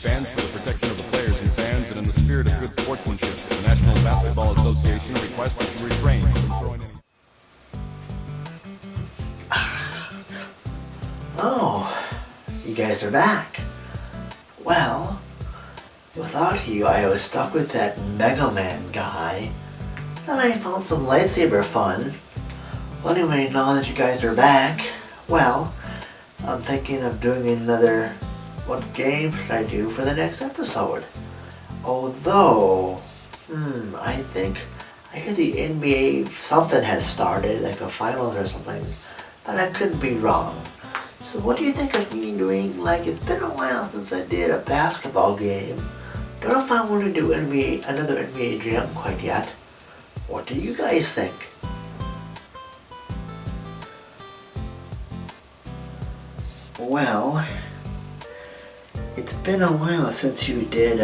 stands for the protection of the players and fans, and in the spirit of good sportsmanship, the National Basketball Association requests that you refrain from throwing any... Oh, you guys are back. Well, without you, I was stuck with that Mega Man guy. Then I found some lightsaber fun. Well, anyway, now that you guys are back, well, I'm thinking of doing another, what game should I do for the next episode? Although, I think, I hear the NBA something has started, like the finals or something, but I could be wrong. So what do you think of me doing, like, it's been a while since I did a basketball game. Don't know if I want to do another NBA Jam quite yet. What do you guys think? Well, it's been a while since you did,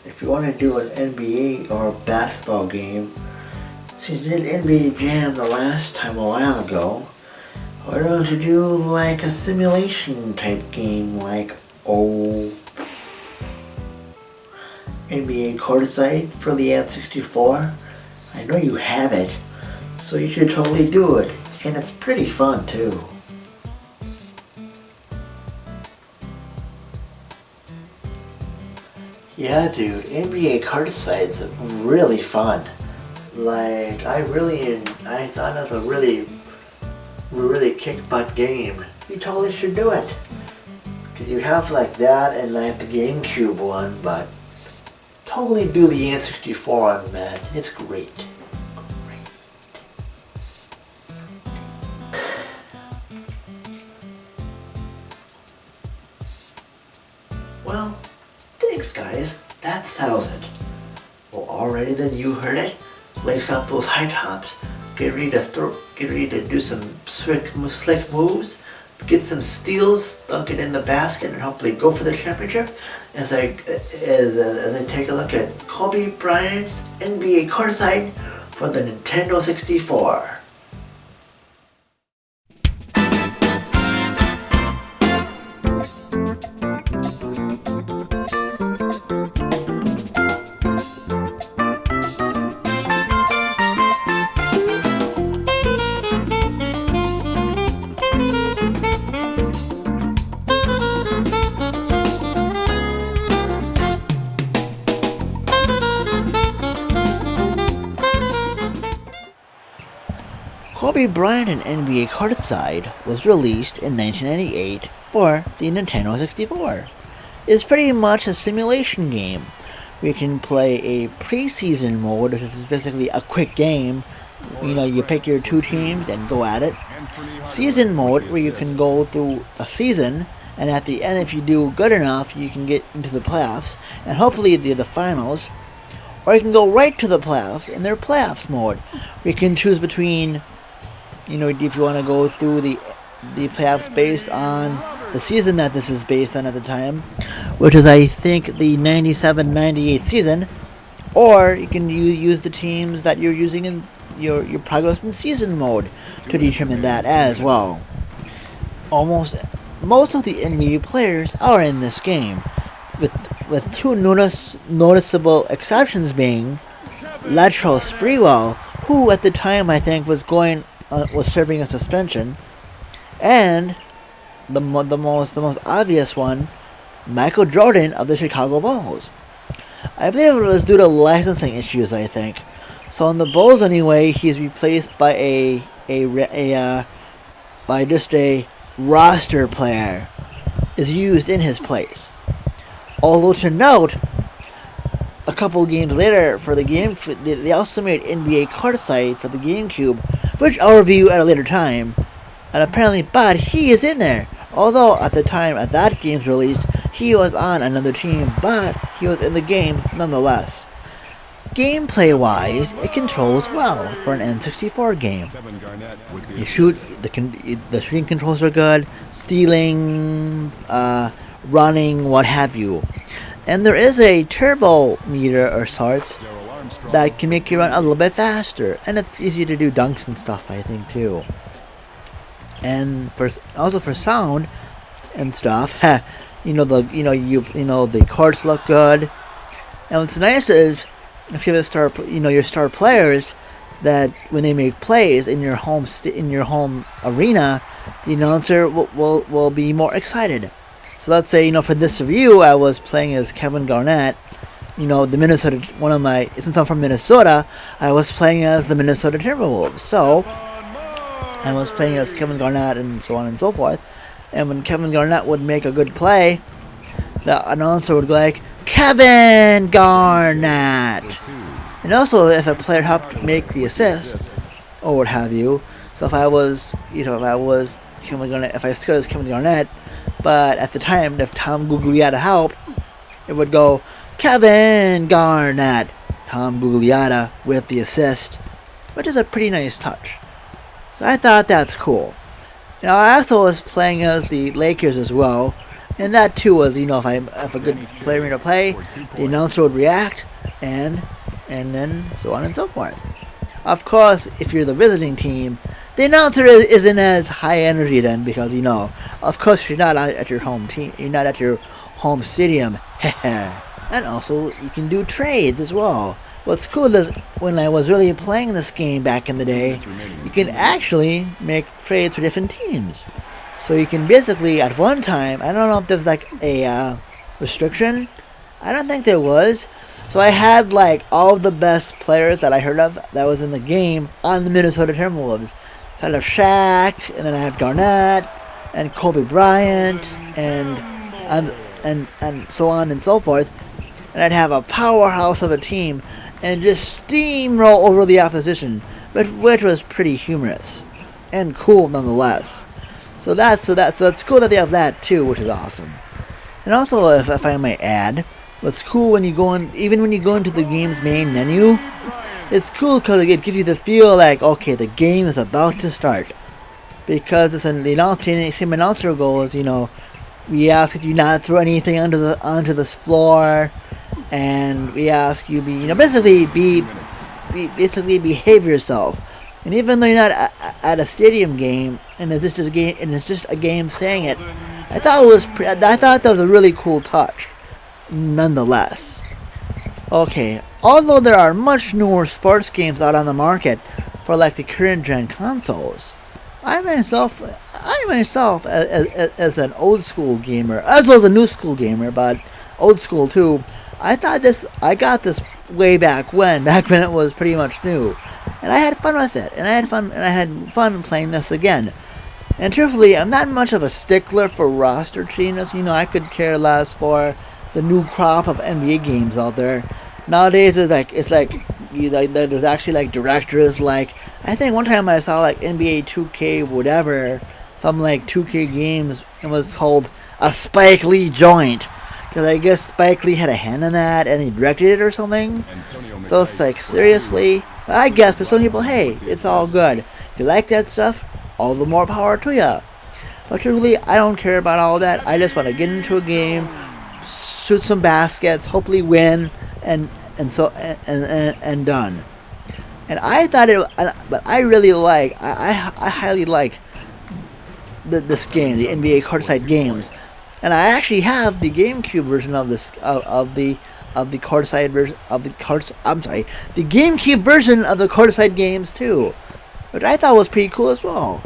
if you want to do an NBA or basketball game, since you did NBA Jam the last time a while ago, why don't you do like a simulation type game like, NBA Courtside for the N64? I know you have it, so you should totally do it, and it's pretty fun too. Yeah, dude, NBA Courtside's really fun. Like, I thought it was a really kick-butt game. You totally should do it. Because you have like that and like the GameCube one, but totally do the N64 one, man. It's great. Well, thanks guys. That settles it. Well, already then, you heard it. Lace up those high tops. Get ready to do some slick moves. Get some steals, dunk it in the basket, and hopefully go for the championship. As I take a look at Kobe Bryant's NBA Courtside for the Nintendo 64. Kobe Bryant and NBA Courtside was released in 1998 for the Nintendo 64. It's pretty much a simulation game. We can play a preseason mode, which is basically a quick game. You know, you pick your two teams and go at it. Season mode, where you can go through a season, and at the end, if you do good enough, you can get into the playoffs, and hopefully the finals. Or you can go right to the playoffs in their playoffs mode. We can choose between, you know, if you want to go through the playoffs based on the season that this is based on at the time, which is, I think, the 97-98 season, or you can use the teams that you're using in your progress in season mode to determine that as well. Most of the NBA players are in this game, with two noticeable exceptions being Latrell Sprewell, who at the time I think was serving a suspension, and the most obvious one, Michael Jordan of the Chicago Bulls. I believe it was due to licensing issues, I think. So in the Bulls anyway, he's replaced by by just a roster player is used in his place. Although to note, a couple games later for the game, they also made NBA Courtside for the GameCube, which I'll review at a later time. And apparently, but he is in there. Although at the time at that game's release, he was on another team, but he was in the game nonetheless. Gameplay-wise, it controls well for an N64 game. You shoot, the shooting controls are good, stealing, running, what have you. And there is a turbo meter or sorts that can make you run a little bit faster, and it's easy to do dunks and stuff, I think, too. And also for sound and stuff, the courts look good. And what's nice is if you have your star players, that when they make plays in your home arena, the announcer will be more excited. So let's say, for this review, I was playing as Kevin Garnett. Since I'm from Minnesota, I was playing as the Minnesota Timberwolves. So I was playing as Kevin Garnett and so on and so forth. And when Kevin Garnett would make a good play, the announcer would go like, Kevin Garnett! And also, if a player helped make the assist, or what have you, so if I scored as Kevin Garnett, but at the time, if Tom Gugliotta helped, it would go, Kevin Garnett, Tom Gugliotta with the assist, which is a pretty nice touch. So I thought that's cool. Now, I also was playing as the Lakers as well, and that too was, if a good player made a play, the announcer would react, and then so on and so forth. Of course, if you're the visiting team, the announcer isn't as high energy then, because of course you're not at your home team, you're not at your home stadium. And also you can do trades as well. What's cool is when I was really playing this game back in the day, you can actually make trades for different teams. So you can basically, at one time, I don't know if there's like a restriction. I don't think there was. So I had like all of the best players that I heard of that was in the game on the Minnesota Timberwolves. So I had Shaq, and then I had Garnett, and Kobe Bryant, and so on and so forth. And I'd have a powerhouse of a team and just steamroll over the opposition, which was pretty humorous and cool nonetheless. So that's cool that they have that too, which is awesome. And also, if I might add, what's cool when you go into the game's main menu, it's cool because it gives you the feel like, okay, the game is about to start. Because the same announcer goes, we ask that you not throw anything onto this floor, and we ask you basically behave yourself. And even though you're not at a stadium game, and it's just a game saying it, I thought that was a really cool touch, nonetheless. Okay, although there are much newer sports games out on the market for like the current gen consoles, I myself as an old school gamer, as well as a new school gamer, but old school too, I got this way back when it was pretty much new, and I had fun with it, and I had fun playing this again. And truthfully, I'm not much of a stickler for roster changes. I could care less for the new crop of NBA games out there. Nowadays, there's actually like directors. Like, I think one time I saw like NBA 2K whatever from like 2K games. It was called a Spike Lee joint, because I guess Spike Lee had a hand in that and he directed it or something. So it's like, seriously? But I guess for some people, hey, it's all good. If you like that stuff, all the more power to ya. But truthfully, I don't care about all that. I just want to get into a game, shoot some baskets, hopefully win, and done. And I thought but I really I highly like this game, the NBA Courtside games, and I actually have the GameCube version of this the Courtside version of the the GameCube version of the Courtside games too, which I thought was pretty cool as well.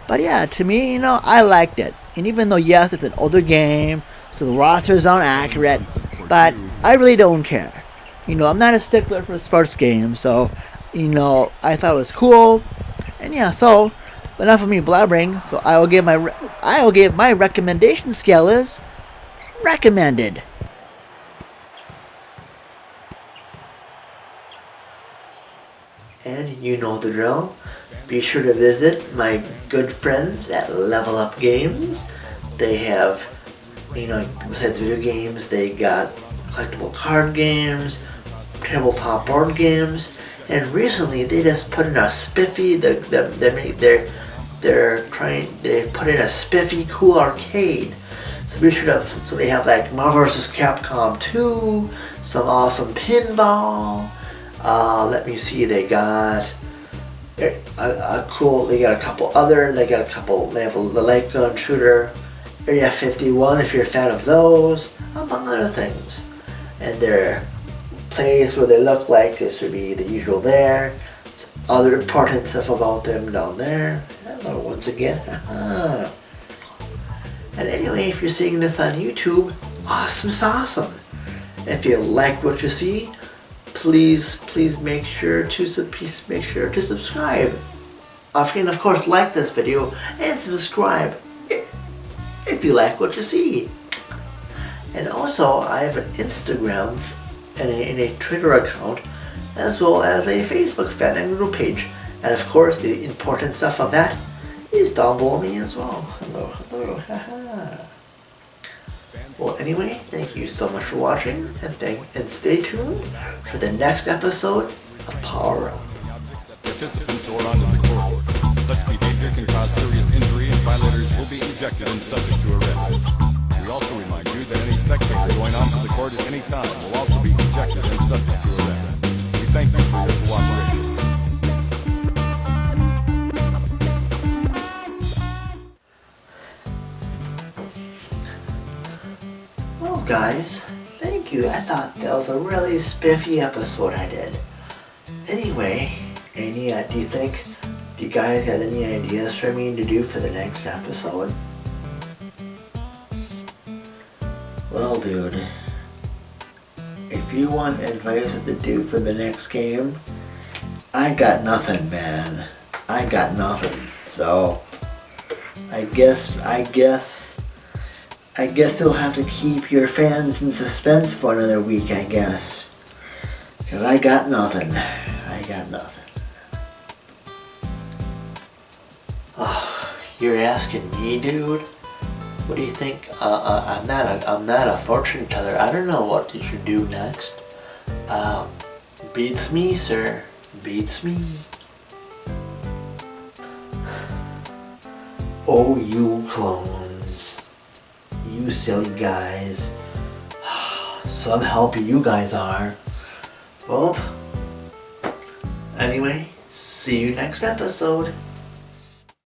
But yeah, to me, I liked it. And even though, yes, it's an older game, so the rosters aren't accurate, but I really don't care. I'm not a stickler for sports games, so, I thought it was cool. And yeah, so, enough of me blabbering, so I will give my recommendation scale is recommended. And you know the drill. Be sure to visit my good friends at Level Up Games. They have, besides video games, they got collectible card games, tabletop board games, and recently they just put in a spiffy. They put in a spiffy cool arcade. So be sure to. So they have like Marvel vs. Capcom 2, some awesome pinball. Let me see. They got a couple. They have the light gun shooter, Area 51 if you're a fan of those, among other things. And their place where they look like it should be the usual there. Other important stuff about them down there. Hello once again. And anyway, if you're seeing this on YouTube, awesome sauce. If you like what you see, please make sure to subscribe. And of course, like this video and subscribe if you like what you see. And also, I have an Instagram and a Twitter account, as well as a Facebook fan and group page. And of course, the important stuff of that is down below me as well. Hello, haha. Well, anyway, thank you so much for watching, and stay tuned for the next episode of Power Up. Participants or onto the court. Such behavior can cause serious injury, and violators will be ejected and subject to arrest. We also remind you that any spectator going onto the court at any time will also be ejected and subject to arrest. We thank you for your cooperation. Well, guys, thank you. I thought that was a really spiffy episode I did. Anyway, do you guys have any ideas for me to do for the next episode? Well, dude, if you want advice to do for the next game, I got nothing, man. I got nothing. So, I guess you'll have to keep your fans in suspense for another week, I guess. 'Cause I got nothing. Oh, you're asking me, dude? What do you think? I'm not a fortune teller. I don't know what you should do next. Beats me, sir. Beats me. Oh, you clones. You silly guys. Some help you guys are. Well, anyway, see you next episode.